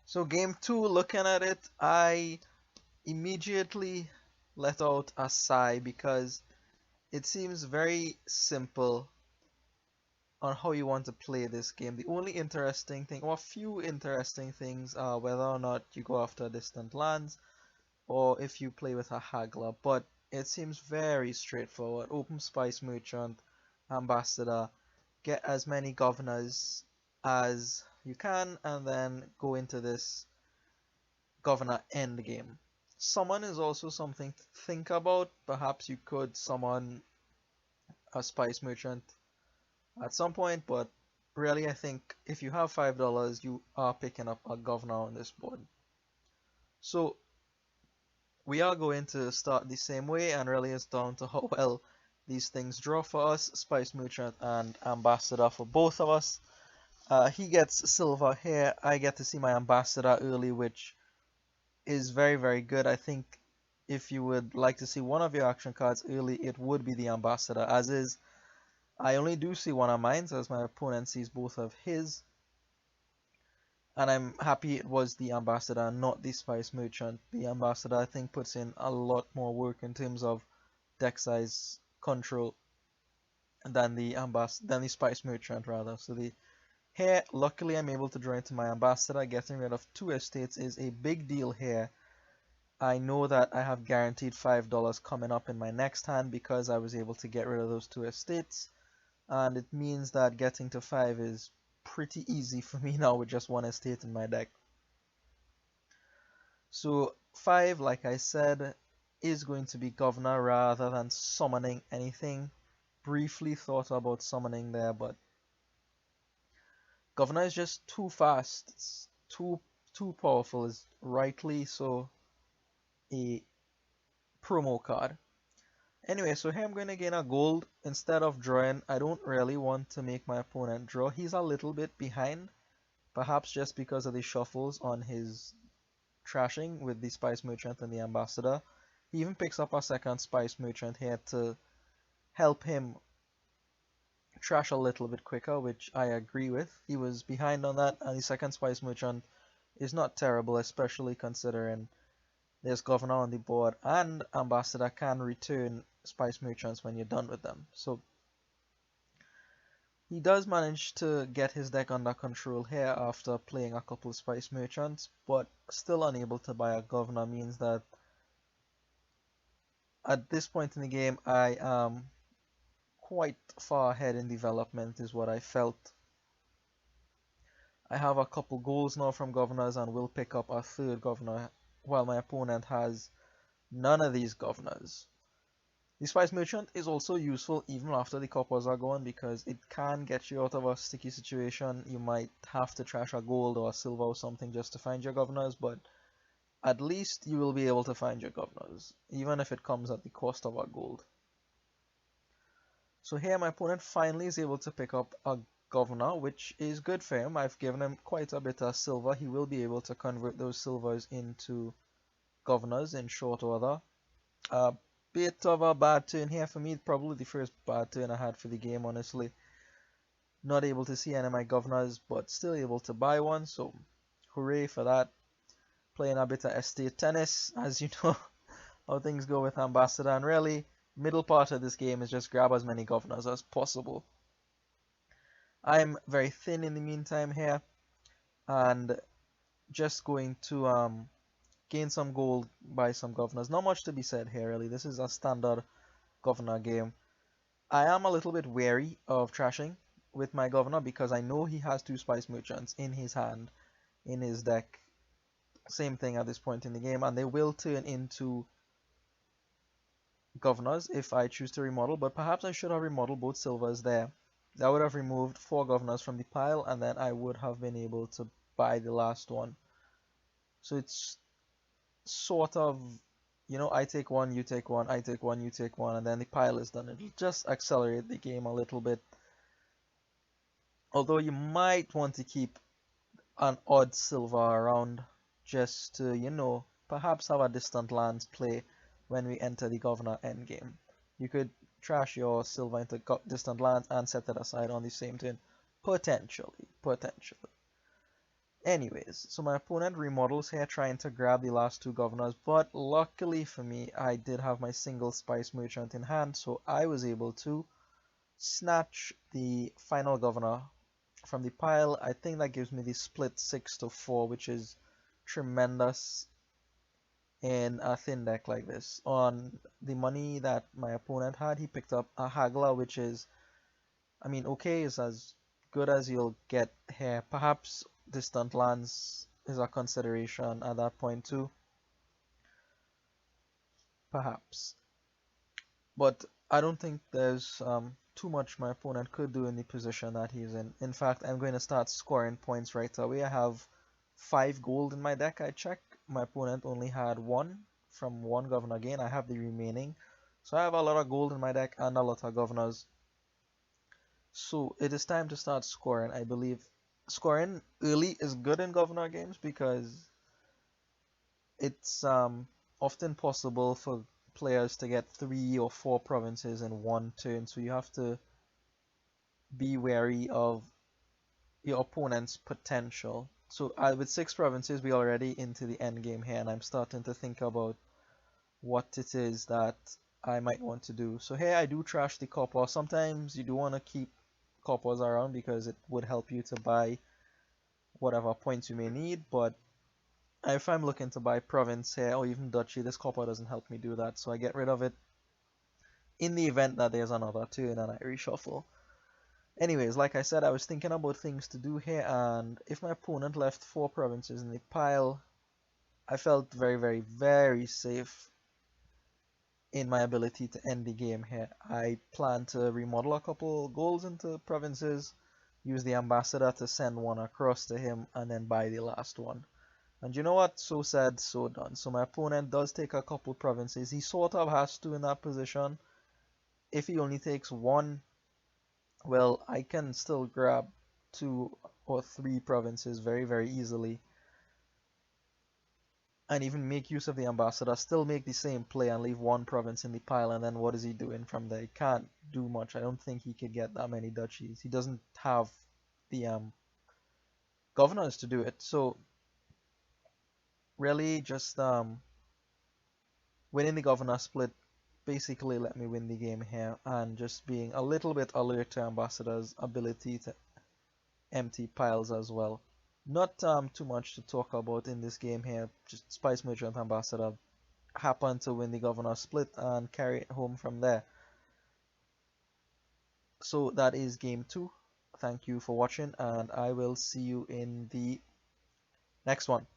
So game two, looking at it, I immediately let out a sigh because it seems very simple on how you want to play this game. The only interesting thing, or a few interesting things, are whether or not you go after distant lands or if you play with a haggler. But it seems very straightforward. Open Spice Merchant, Ambassador, get as many governors as you can, and then go into this governor endgame. Summon is also something to think about. Perhaps you could summon a Spice Merchant at some point, but really I think if you have $5, you are picking up a governor on this board. So we are going to start the same way, and really it's down to how well these things draw for us. Spice Merchant and Ambassador for both of us. He gets silver here. I get to see my Ambassador early, which is very, very good. I think if you would like to see one of your action cards early, it would be the Ambassador. As is, I only do see one of mine, as my opponent sees both of his. And I'm happy it was the Ambassador, not the Spice Merchant. The Ambassador, I think, puts in a lot more work in terms of deck size control than the Spice Merchant rather. So the here, luckily, I'm able to draw into my Ambassador. Getting rid of two estates is a big deal here. I know that I have guaranteed $5 coming up in my next hand because I was able to get rid of those two estates. And it means that getting to 5 is pretty easy for me now with just one estate in my deck. So 5, like I said, is going to be Governor rather than summoning anything. Briefly thought about summoning there, but Governor is just too fast. It's too powerful. Is rightly so a promo card. Anyway, so here I'm going to gain a gold instead of drawing. I don't really want to make my opponent draw. He's a little bit behind, perhaps just because of the shuffles on his trashing with the Spice Merchant and the Ambassador. He even picks up a second Spice Merchant here to help him trash a little bit quicker, which I agree with. He was behind on that, and the second Spice Merchant is not terrible, especially considering there's Governor on the board, and Ambassador can return Spice Merchants when you're done with them. So he does manage to get his deck under control here after playing a couple of Spice Merchants, but still unable to buy a Governor means that at this point in the game I am quite far ahead in development is what I felt. I have a couple goals now from governors and will pick up a third governor while my opponent has none of these governors. The Spice Merchant is also useful even after the coppers are gone because it can get you out of a sticky situation. You might have to trash a gold or a silver or something just to find your governors, but at least you will be able to find your governors, even if it comes at the cost of a gold. So here my opponent finally is able to pick up a governor, which is good for him. I've given him quite a bit of silver. He will be able to convert those silvers into governors in short order. A bit of a bad turn here for me, probably the first bad turn I had for the game, honestly. Not able to see any of my governors, but still able to buy one, so hooray for that. Playing a bit of estate tennis, as you know how things go with Ambassador, and really, middle part of this game is just grab as many governors as possible. I'm very thin in the meantime here, and just going to gain some gold, buy some governors. Not much to be said here, really. This is a standard governor game. I am a little bit wary of trashing with my governor because I know he has two Spice Merchants in his hand, in his deck. Same thing at this point in the game, and they will turn into governors if I choose to remodel, but perhaps I should have remodeled both silvers there. That would have removed 4 governors from the pile, and then I would have been able to buy the last one. So it's sort of, I take one, you take one, I take one, you take one, and then the pile is done. It'll just accelerate the game a little bit. Although you might want to keep an odd silver around just to, perhaps have a distant lands play when we enter the governor endgame. You could trash your silver into distant lands and set it aside on the same turn. Potentially. Anyways, so my opponent remodels here trying to grab the last two governors, but luckily for me, I did have my single spice merchant in hand, so I was able to snatch the final governor from the pile. I think that gives me the split 6 to 4, which is tremendous in a thin deck like this. On the money that my opponent had, he picked up a Haggler, which is, I mean, okay, is as good as you'll get here. Perhaps distant lands is a consideration at that point too. Perhaps. But I don't think there's too much my opponent could do in the position that he's in. In fact, I'm going to start scoring points right away. I have 5 gold in my deck, I checked. My opponent only had 1 from 1 governor gain. I have the remaining. So I have a lot of gold in my deck and a lot of governors. So it is time to start scoring. I believe scoring early is good in governor games because it's often possible for players to get 3 or 4 provinces in one turn. So you have to be wary of your opponent's potential. So with 6 provinces, we already into the end game here, and I'm starting to think about what it is that I might want to do. So here I do trash the copper. Sometimes you do want to keep coppers around because it would help you to buy whatever points you may need, but if I'm looking to buy province here or even duchy, this copper doesn't help me do that, so I get rid of it in the event that there's another turn and I reshuffle. Anyways, like I said, I was thinking about things to do here, and if my opponent left 4 provinces in the pile, I felt very, very, very safe in my ability to end the game here. I plan to remodel a couple goals into provinces, use the ambassador to send one across to him, and then buy the last one. And you know what? So said, so done. So my opponent does take a couple provinces. He sort of has to in that position. If he only takes 1, well, I can still grab 2 or 3 provinces very, very easily. And even make use of the ambassador, still make the same play and leave 1 province in the pile, and then what is he doing from there? He can't do much. I don't think he could get that many duchies. He doesn't have the governors to do it. So really just winning the governor split basically let me win the game here, and just being a little bit alert to ambassador's ability to empty piles as well. Not too much to talk about in this game here. Just Spice Merchant Ambassador happened to win the governor split and carry it home from there. So that is game 2. Thank you for watching, and I will see you in the next one.